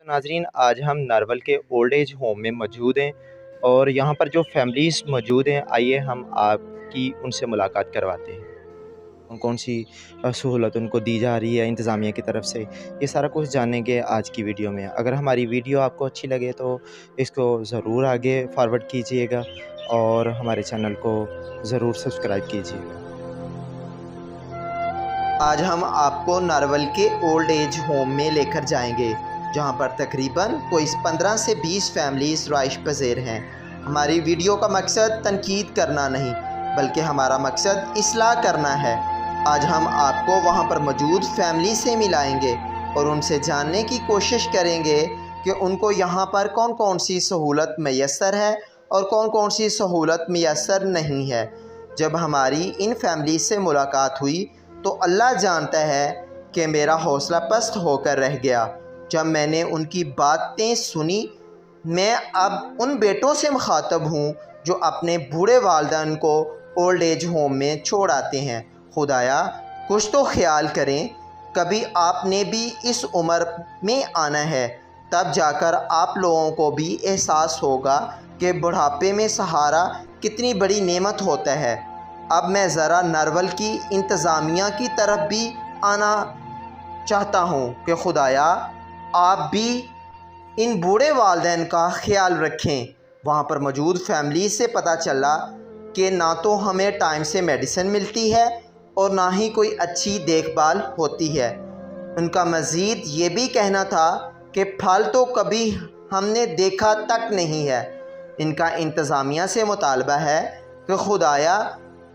नाजरीन, आज हम नारवल के ओल्ड एज होम में मौजूद हैं और यहाँ पर जो फैमिलीज़ मौजूद हैं, आइए हम आपकी उनसे मुलाकात करवाते हैं। कौन कौन सी सहूलत उनको दी जा रही है इंतज़ामिया की तरफ से, ये सारा कुछ जानेंगे आज की वीडियो में। अगर हमारी वीडियो आपको अच्छी लगे तो इसको ज़रूर आगे फॉरवर्ड कीजिएगा और हमारे चैनल को ज़रूर सब्सक्राइब कीजिएगा। आज हम आपको नारवल के ओल्ड एज होम में लेकर जाएंगे, जहां पर तकरीबन कोई 15 से 20 फैमिलीज़ रहाइश पज़ीर हैं। हमारी वीडियो का मकसद तनकीद करना नहीं, बल्कि हमारा मकसद इस्लाह करना है। आज हम आपको वहां पर मौजूद फैमिली से मिलाएंगे और उनसे जानने की कोशिश करेंगे कि उनको यहाँ पर कौन कौन सी सहूलत मैसर है और कौन कौन सी सहूलत मैसर नहीं है। जब हमारी इन फैमिली से मुलाकात हुई तो अल्लाह जानता है कि मेरा हौसला पस्त होकर रह गया जब मैंने उनकी बातें सुनी। मैं अब उन बेटों से मुखातब हूँ जो अपने बूढ़े वालिदैन को ओल्ड एज होम में छोड़ आते हैं। खुदाया कुछ तो ख्याल करें, कभी आपने भी इस उम्र में आना है, तब जाकर आप लोगों को भी एहसास होगा कि बुढ़ापे में सहारा कितनी बड़ी नेमत होता है। अब मैं ज़रा नारवल की इंतज़ामिया की तरफ भी आना चाहता हूँ कि खुदाया आप भी इन बूढ़े वालिदैन का ख्याल रखें। वहाँ पर मौजूद फैमिली से पता चला कि ना तो हमें टाइम से मेडिसिन मिलती है और ना ही कोई अच्छी देखभाल होती है। उनका मज़ीद ये भी कहना था कि फल तो कभी हमने देखा तक नहीं है। इनका इंतज़ामिया से मुतालबा है कि खुदाया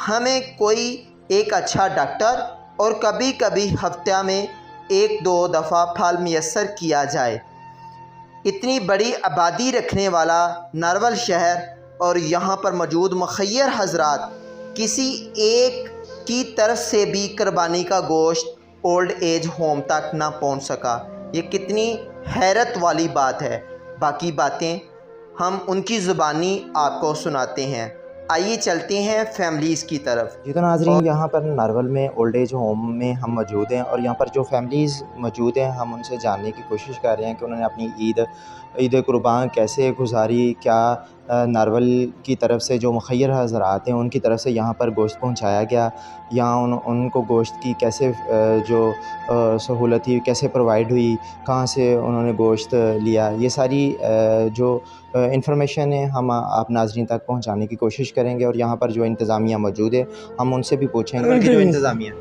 हमें कोई एक अच्छा डॉक्टर और कभी कभी हफ्ते में 1-2 दफ़ा फल मैसर किया जाए। इतनी बड़ी आबादी रखने वाला नारवल शहर और यहाँ पर मौजूद मुखय्यर हजरात किसी एक की तरफ से भी कुर्बानी का गोश्त ओल्ड एज होम तक ना पहुँच सका। ये कितनी हैरत वाली बात है। बाकी बातें हम उनकी ज़ुबानी आपको सुनाते हैं। आइए चलते हैं फैमिलीज़ की तरफ। जी तो नाज़रीन, यहाँ पर नारवल में ओल्ड एज होम में हम मौजूद हैं और यहाँ पर जो फैमिलीज़ मौजूद हैं, हम उनसे जानने की कोशिश कर रहे हैं कि उन्होंने अपनी ईद कुर्बान कैसे गुजारी। क्या नारवल की तरफ से जो मुखय्यर हज़रात हैं उनकी तरफ से यहाँ पर गोश्त पहुँचाया गया, या उनको गोश्त की कैसे जो सहूलत थी कैसे प्रोवाइड हुई, कहाँ से उन्होंने गोश्त लिया, ये सारी जो इंफॉर्मेशन है हम आप नाज़रीन तक पहुंचाने की कोशिश करेंगे। और यहाँ पर जो इंतज़ामिया मौजूद है हम उनसे भी पूछेंगे कि जो इंतज़ामिया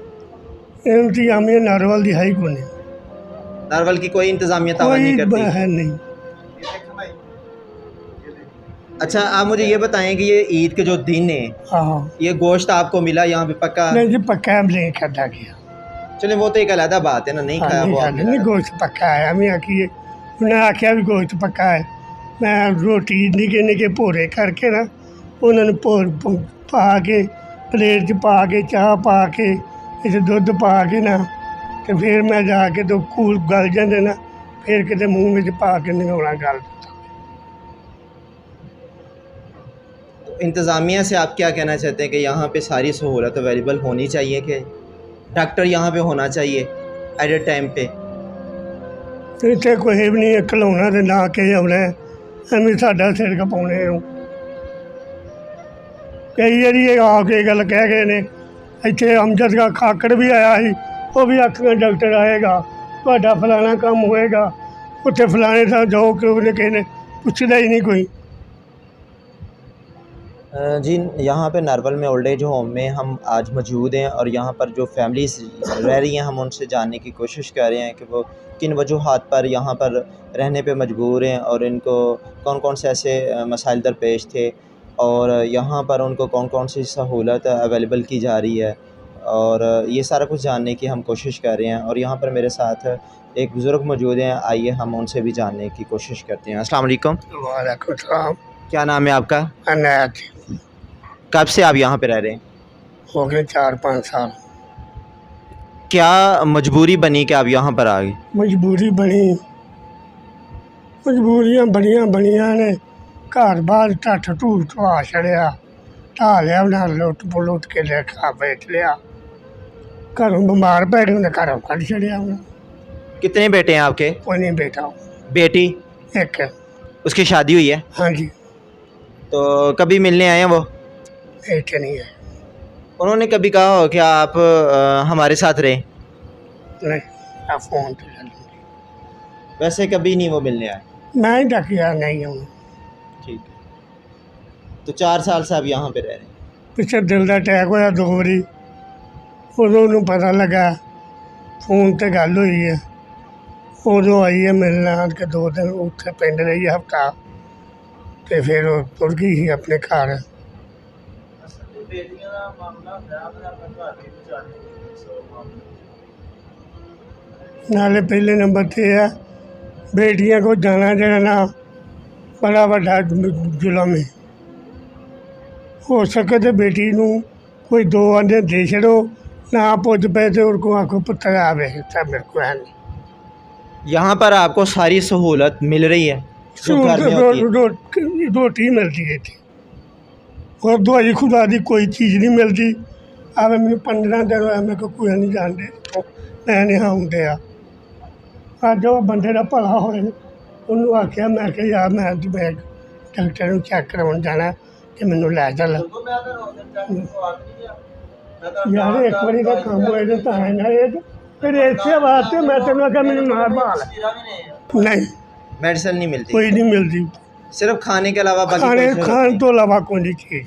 नारवल दी है ही कोई, नारवल की कोई इंतज़ामिया तावा नहीं करती है नहीं। अच्छा, आप मुझे ये बताएं कि ये ईद के जो दिन है, हाँ, ये गोश्त आपको मिला यहाँ पे पक्का? नहीं जी, पक्का नहीं खाता गया। चले वो तो एक अलग बात है ना, नहीं खाया वो नहीं, गोश्त पक्का है। हमें आखिए उन्हें आख्या भी गोश्त पक्का है। मैं रोटी निके निके भोरे करके ना उन्होंने भोर पा के प्लेट च पा के चाह पा के इस दुध पा के ना तो फिर मैं जाके तो कूल गल जाते ना, फिर कितने मूँह में पा के निगौना गल। इंतज़ामिया से आप क्या कहना चाहते हैं कि यहाँ पे सारी सहूलत अवेलेबल होनी चाहिए, कि डॉक्टर यहाँ पे होना चाहिए एट ए टाइम पे? इतने कोई भी नहीं खिलौना तो ना के आना, एवं साडा सिर खपाने। कई बारी आके गल कह गए ने, इतने अमजद का खाकड़ भी आया ही, वो भी आखिर डॉक्टर आएगा तो फलाना काम होएगा, उत्थे फलाने साथ जाओ कि उन्हें किसी ने पूछता ही नहीं कोई। जी, यहाँ पे नारवल में ओल्ड एज होम में हम आज मौजूद हैं और यहाँ पर जो फैमिलीज़ रह रही हैं हम उनसे जानने की कोशिश कर रहे हैं कि वो किन वजूहात पर यहाँ पर रहने पे मजबूर हैं और इनको कौन कौन से ऐसे मसाइल दरपेश थे और यहाँ पर उनको कौन कौन सी सहूलत अवेलेबल की जा रही है, और ये सारा कुछ जानने की हम कोशिश कर रहे हैं। और यहाँ पर मेरे साथ एक बुज़ुर्ग मौजूद हैं, आइए हम उनसे भी जानने की कोशिश करते हैं। अस्सलाम वालेकुम। वालेकुम सलाम। क्या नाम है आपका? अनायत। कब से आप यहाँ पे रह रहे हैं? हो गए 4-5 साल। क्या मजबूरी बनी कि आप यहाँ पर आ गए? मजबूरी बनी, मजबूरियां बनिया ने, घर बार ठठ ढूठ ढवा छड़िया, ढा लिया उन्हें, लुट पुलुट के ले खा बैठ लिया, घरों बीमार पै गए उन्हें घरों कढ़ छड़िया। कितने बेटे हैं आपके? कोई नहीं बेटा। बेटी? एक है। उसकी शादी हुई है? हाँ जी। तो कभी मिलने आए हैं वो? बेटे नहीं है। उन्होंने कभी कहा हो कि आप हमारे साथ रहें? नहीं, आप फोन पे कर लूँगी। वैसे कभी नहीं वो मिलने आए? मैं ही तक यार नहीं हूँ। ठीक है। तो 4 साल से आप यहाँ पे रह रहे हैं? पिछले दिल का अटैक होया 2 वारी, उदों उन्होंने पता लगा, फोन ते गल हुई है, उदों आई है मिलना के 2 दिन उत्थे पिंड रही हफ्ता, तो फिर वो तुर गई ही अपने घर। नाले पहले नंबर ते है बेटियां को जाना जरा ना बड़ा वड्डा जुलम है। हो सके तो बेटी नूं कोई 2 आंदे दे छड़ो, ना पुज पे तो उनको आखो पुत्र आवे, सब मेरे को है नहीं। यहाँ पर आपको सारी सहूलत मिल रही है जो घर में होती है? रोटी मिलती है थी और दवाई खुदा दी कोई चीज़ नहीं मिलती। अब मैंने 15 दिन होया मेरे को कोई नहीं जानते, मैं नहीं आउंदे आ। अज वो बंदे का भला होए, उन्होंने आख्या, मैं क्या यार मैं डॉक्टर चेक करवाने जाना कि मैनू लै चल। यार एक बारी का काम होए तो तां ना ये फिर इसे वास्ते मैं तेन आख्या मैनू ना भाल। नहीं, मेडिसिन नहीं मिलती? कोई नहीं मिलती, सिर्फ खाने के अलावा बाकी खाने कोई सहूलत खान नहीं? तो अलावा कोई चीज़।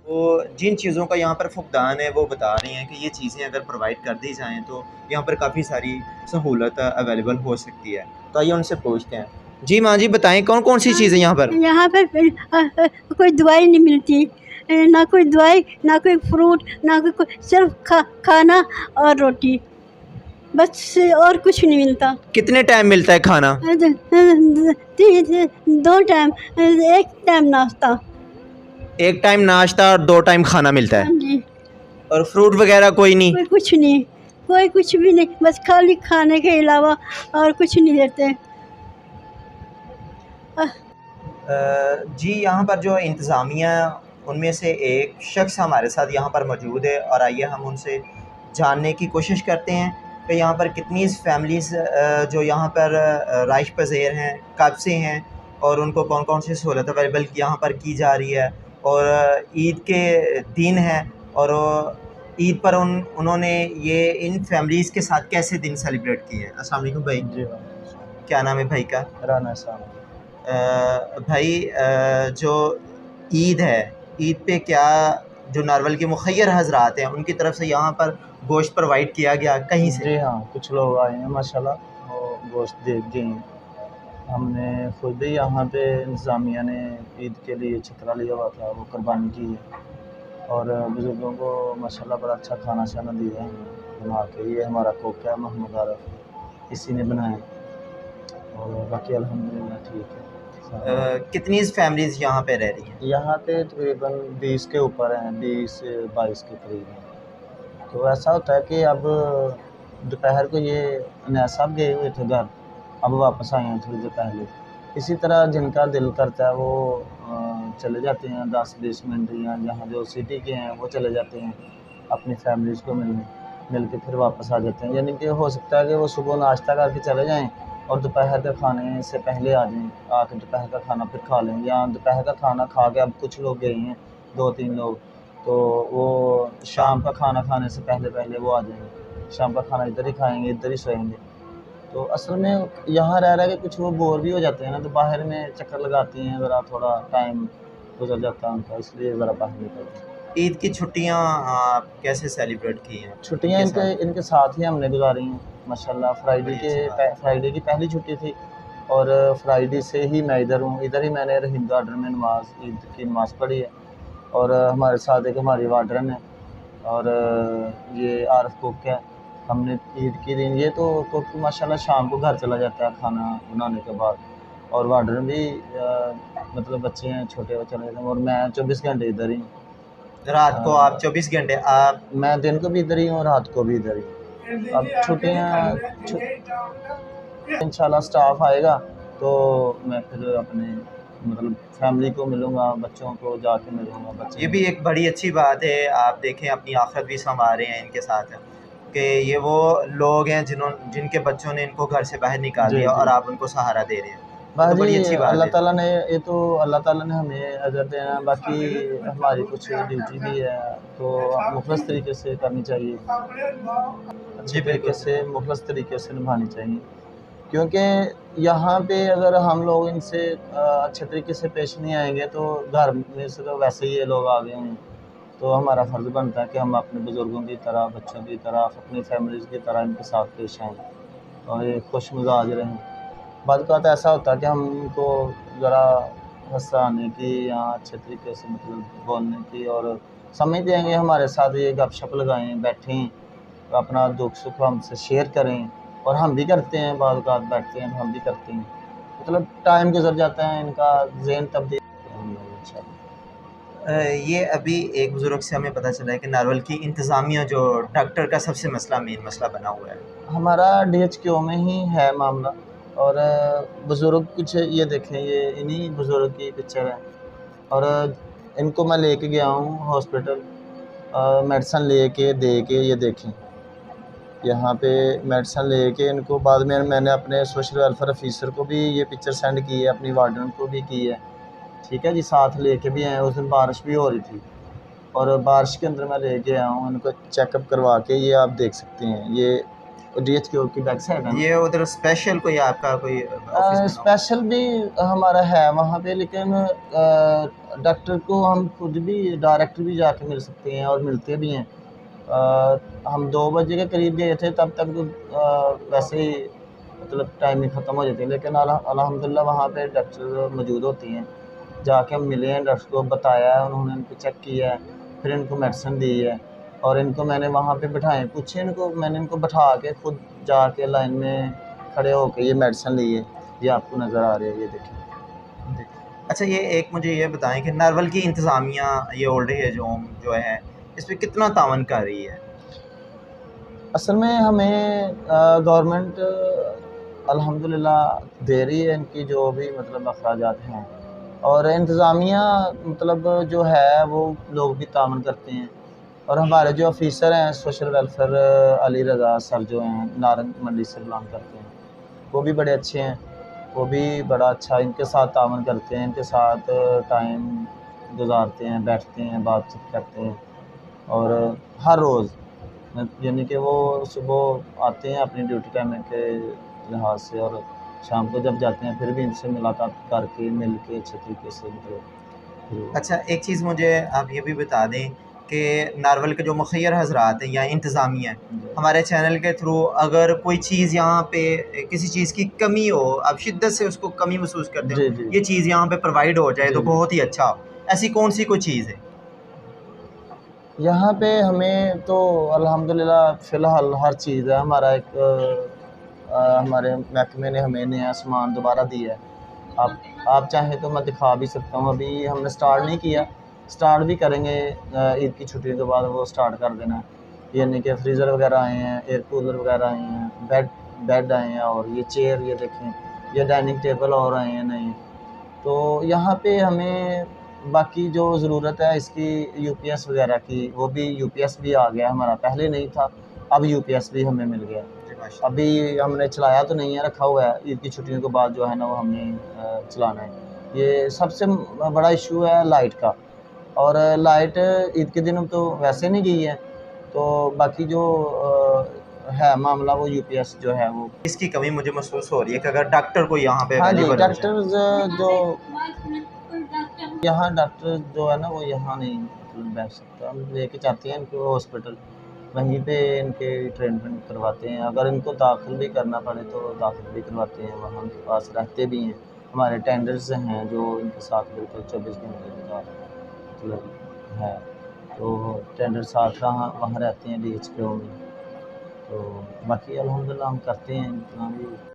वो जिन चीज़ों का यहाँ पर फुकदान है वो बता रहे हैं कि ये चीज़ें अगर प्रोवाइड कर दी जाएँ तो यहाँ पर काफ़ी सारी सहूलत अवेलेबल हो सकती है। तो आइए उनसे पूछते हैं। जी माँ जी, बताएं कौन कौन सी चीज़ें यहाँ पर? यहाँ पर कोई दवाई नहीं मिलती, ना कोई दवाई, ना कोई फ्रूट, ना कोई सिर्फ खाना और रोटी, बस और कुछ नहीं मिलता। कितने टाइम मिलता है खाना? 2 टाइम, एक टाइम नाश्ता। एक टाइम नाश्ता और 2 टाइम खाना मिलता हाँ है? जी। और फ्रूट वगैरह कोई नहीं? कोई कुछ नहीं, कोई कुछ भी नहीं, बस खाली खाने के अलावा और कुछ नहीं देते। जी यहाँ पर जो इंतज़ामिया उनमें से एक शख्स हमारे साथ यहाँ पर मौजूद है और आइए हम उनसे जानने की कोशिश करते हैं कि यहाँ पर कितनी फैमिलीज़ जो यहाँ पर राइश पज़ीर हैं, कब से हैं और उनको कौन कौन सी सहूलत अवेलेबल यहाँ पर की जा रही है। और ईद के दिन है और ईद पर उन्होंने ये इन फैमिलीज़ के साथ कैसे दिन सेलिब्रेट किए। अस्सलाम वालेकुम भाई। जी, क्या नाम है भाई का? राना साहब। भाई जो ईद है, ईद पे क्या जो नारवल के मुखय्यर हज़रात हैं उनकी तरफ से यहाँ पर गोश्त प्रोवाइड किया गया कहीं से? जी हाँ, कुछ लोग आए हैं माशाल्लाह, वो गोश्त दे गए हैं। हमने खुद ही यहाँ पे इंतज़ामिया ने ईद के लिए छतरा लिया हुआ था, वो कुर्बानी की है और बुज़ुर्गों को माशाल्लाह बड़ा अच्छा खाना शाना दिया है बना के। ये हमारा कोक है मोहम्मद आरफ, इसी ने बनाया और बाकी अल्हम्दुलिल्लाह ठीक है। कितनी फैमिलीज़ यहाँ पे रह रही हैं? यहाँ पे तकरीबन 20 के ऊपर हैं, 20-22 के करीब हैं। तो ऐसा होता है कि अब दोपहर को ये अनैस साहब गए हुए थे घर, अब वापस आए हैं थोड़ी देर पहले। इसी तरह जिनका दिल करता है वो चले जाते हैं 10-20 मिनट, या जहाँ जो सिटी के हैं वो चले जाते हैं अपनी फैमिलीज़ को मिलने, मिल के फिर वापस आ जाते हैं। यानी कि हो सकता है कि वो सुबह नाश्ता करके चले जाएँ और दोपहर के खाने से पहले आ जाएँ, आके दोपहर का खाना फिर खा लें। या दोपहर का खाना खा के अब कुछ लोग गए हैं 2-3 लोग, तो वो शाम का खाना खाने से पहले वो आ जाएंगे, शाम का खाना इधर ही खाएंगे, इधर ही सोएंगे। तो असल में यहाँ रह के कुछ वो बोर भी हो जाते हैं ना, तो बाहर में चक्कर लगाती हैं, ज़रा थोड़ा टाइम गुजर जाता है उनका, इसलिए ज़रा बाहर निकलते हैं। ईद की छुट्टियाँ आप कैसे सेलिब्रेट की हैं? छुट्टियाँ इनके साथ ही हमने गुजारी हैं माशाल्लाह। फ्राइडे की पहली छुट्टी थी और फ्राइडे से ही मैं इधर हूँ, इधर ही मैंने रहीम गार्डन में ईद की नमाज़ पढ़ी है। और हमारे साथ एक हमारी वार्डन है और ये आरफ कुक है। हमने ईद के दिन ये तो कुक माशाल्लाह शाम को घर चला जाता है खाना बनाने के बाद, और वार्डन भी मतलब बच्चे हैं छोटे, वो चले जाते हैं और मैं 24 घंटे इधर ही हूँ। रात को आप 24 घंटे? आप? मैं दिन को भी इधर ही हूँ और रात को भी इधर ही हूँ। अब छुट्टियाँ इंशाल्लाह स्टाफ आएगा तो मैं फिर अपने मतलब फैमिली को मिलूँगा, बच्चों को जाके मिलूँगा। बच्चे ये भी एक बड़ी अच्छी बात है। आप देखें अपनी आखिरत भी संवार रहे हैं इनके साथ कि ये वो लोग हैं जिनके बच्चों ने इनको घर से बाहर निकाल जी दिया और जी आप उनको सहारा दे रहे हैं, ये तो बाजी, बड़ी अच्छी बात अल्लाह है। ताला ने ये तो अल्लाह ताला ने हमें अजर देना है, बाकी हमारी कुछ ड्यूटी भी है तो मुखलस तरीके से करनी चाहिए, अच्छे जी तरीके बिल्कुल। से मुखलस तरीके से निभानी चाहिए। क्योंकि यहाँ पे अगर हम लोग इनसे अच्छे तरीके से पेश नहीं आएँगे तो घर में से तो वैसे ही ये लोग आ गए हैं। तो हमारा फ़र्ज़ बनता है कि हम अपने बुज़ुर्गों की तरह, बच्चों की तरह, अपनी फ़ैमिलीज़ की तरह इनके साथ पेश आएँ और ये खुशमिज़ाज रहें। बाद ऐसा होता है कि हम उनको ज़रा हँसाने की या अच्छे तरीके से मतलब बोलने की और समय देंगे, हमारे साथ ये गपशप लगाएँ, बैठें, तो अपना दुख-सुख हमसे शेयर करें और हम भी करते हैं, बाद बैठते हैं तो हम भी करते हैं। मतलब टाइम गुज़र जाता है, इनका ज़हन तब्दील हम लोग इंशाअल्लाह। ये अभी एक बुज़ुर्ग से हमें पता चला है कि नारवल की इंतज़ामिया जो डॉक्टर का सबसे मेन मसला बना हुआ है। हमारा डीएचक्यू में ही है मामला और बुज़ुर्ग कुछ ये देखें, ये इन्हीं बुज़ुर्ग की पिक्चर है और इनको मैं लेके गया हूँ हॉस्पिटल मेडिसिन लेके दे के, ये देखें यहाँ पे मेडिसिन लेके इनको बाद में मैंने अपने सोशल वेलफेयर ऑफिसर को भी ये पिक्चर सेंड की है, अपनी वार्डन को भी की है, ठीक है जी, साथ लेके भी आए। उस दिन बारिश भी हो रही थी और बारिश के अंदर मैं लेके आया हूँ इनको चेकअप करवा के, ये आप देख सकते हैं, ये डीएचक्यू की बैक साइड है ना। ये उधर स्पेशल कोई आपका कोई ऑफिस बना हुआ स्पेशल भी हमारा है वहाँ पे, लेकिन डॉक्टर को हम खुद भी डायरेक्ट भी जाके मिल सकते हैं और मिलते भी हैं। हम 2 बजे के करीब गए थे, तब तक तो वैसे ही मतलब टाइमिंग ख़त्म हो जाती है, लेकिन अल्हम्दुलिल्लाह वहाँ पे डॉक्टर मौजूद होती हैं। जाके हम मिले हैं, डॉक्टर को बताया है, उन्होंने इनको चेक किया है, फिर इनको मेडिसिन दी है और इनको मैंने वहाँ पे बिठाए, पूछे इनको, मैंने इनको बैठा के खुद जाके लाइन में खड़े होके ये मेडिसिन ली है, ये आपको नज़र आ रही है, ये देखिए। है। अच्छा, ये एक मुझे ये बताएं कि नारवल की इंतज़ामिया ये ओल्ड एज होम जो है इस पे कितना तावन कर रही है? असल में हमें गवर्नमेंट अल्हम्दुलिल्लाह दे रही है इनकी जो भी मतलब अखराजात हैं और इंतज़ामिया मतलब जो है वो लोग भी तावन करते हैं और हमारे जो ऑफिसर हैं social welfare Ali Raza sir जो हैं, नारंग मंडी से बिलॉन्ग करते हैं, वो भी बड़े अच्छे हैं, वो भी बड़ा अच्छा इनके साथ तावन करते हैं, इनके साथ टाइम गुजारते हैं, बैठते हैं, बातचीत करते हैं और हर रोज़ यानी कि वो सुबह आते हैं अपनी ड्यूटी टाइमिंग के लिहाज से और शाम को जब जाते हैं फिर भी इनसे मुलाकात करके मिल के अच्छे तरीके से मतलब। अच्छा, एक चीज़ मुझे आप ये भी बता दें कि नारवल के जो मुखियर हज़रात हैं या इंतज़ामिया है, हमारे चैनल के थ्रू अगर कोई चीज़ यहाँ पे किसी चीज़ की कमी हो, आप शिद्दत से उसको कमी महसूस करते हो, जी जी ये चीज़ यहाँ पे प्रोवाइड हो जाए जी तो जी बहुत ही अच्छा हो, ऐसी कौन सी कोई चीज़ है? यहाँ पे हमें तो अल्हम्दुलिल्लाह फ़िलहाल हर चीज़ है, हमारा एक हमारे महकमे ने हमें नया सामान दोबारा दिया है। आप चाहें तो मैं दिखा भी सकता हूँ, अभी हमने स्टार्ट नहीं किया, स्टार्ट भी करेंगे ईद की छुट्टियों के बाद वो स्टार्ट कर देना है। यानी कि फ्रीज़र वगैरह आए हैं, एयर कूलर वगैरह आए हैं, बेड आए हैं और ये चेयर ये देखें, ये डाइनिंग टेबल और आए हैं नए। तो यहाँ पे हमें बाकी जो ज़रूरत है इसकी यूपीएस वगैरह की, वो भी यूपीएस भी आ गया हमारा, पहले नहीं था, अब यूपीएस भी हमें मिल गया। जी माशाल्लाह। अभी हमने चलाया तो नहीं है, रखा हुआ है, ईद की छुट्टियों के बाद जो है ना वो हमने चलाना है। ये सबसे बड़ा इशू है लाइट का और लाइट ईद के दिन तो वैसे नहीं गई है, तो बाकी जो है मामला वो यूपीएस जो है वो। इसकी कमी मुझे महसूस हो रही है कि अगर डॉक्टर को यहाँ पे हाँ जी, अवेलेबल हो जाए। डॉक्टर्स जो यहाँ डॉक्टर जो है ना वो यहाँ नहीं मतलब बैठ सकता, हम लेके जाते हैं इनको हॉस्पिटल, वहीं पे इनके ट्रीटमेंट करवाते हैं, अगर इनको दाखिल भी करना पड़े तो दाखिल भी करवाते हैं, वहाँ उनके पास रहते भी हैं, हमारे टेंडर्स हैं जो इनके साथ बिल्कुल 24 घंटे का मतलब है, तो टेंडर साथ वहाँ रहते हैं डीएचक्यू में। तो बाकी अल्हम्दुलिल्लाह हम करते हैं इतना भी।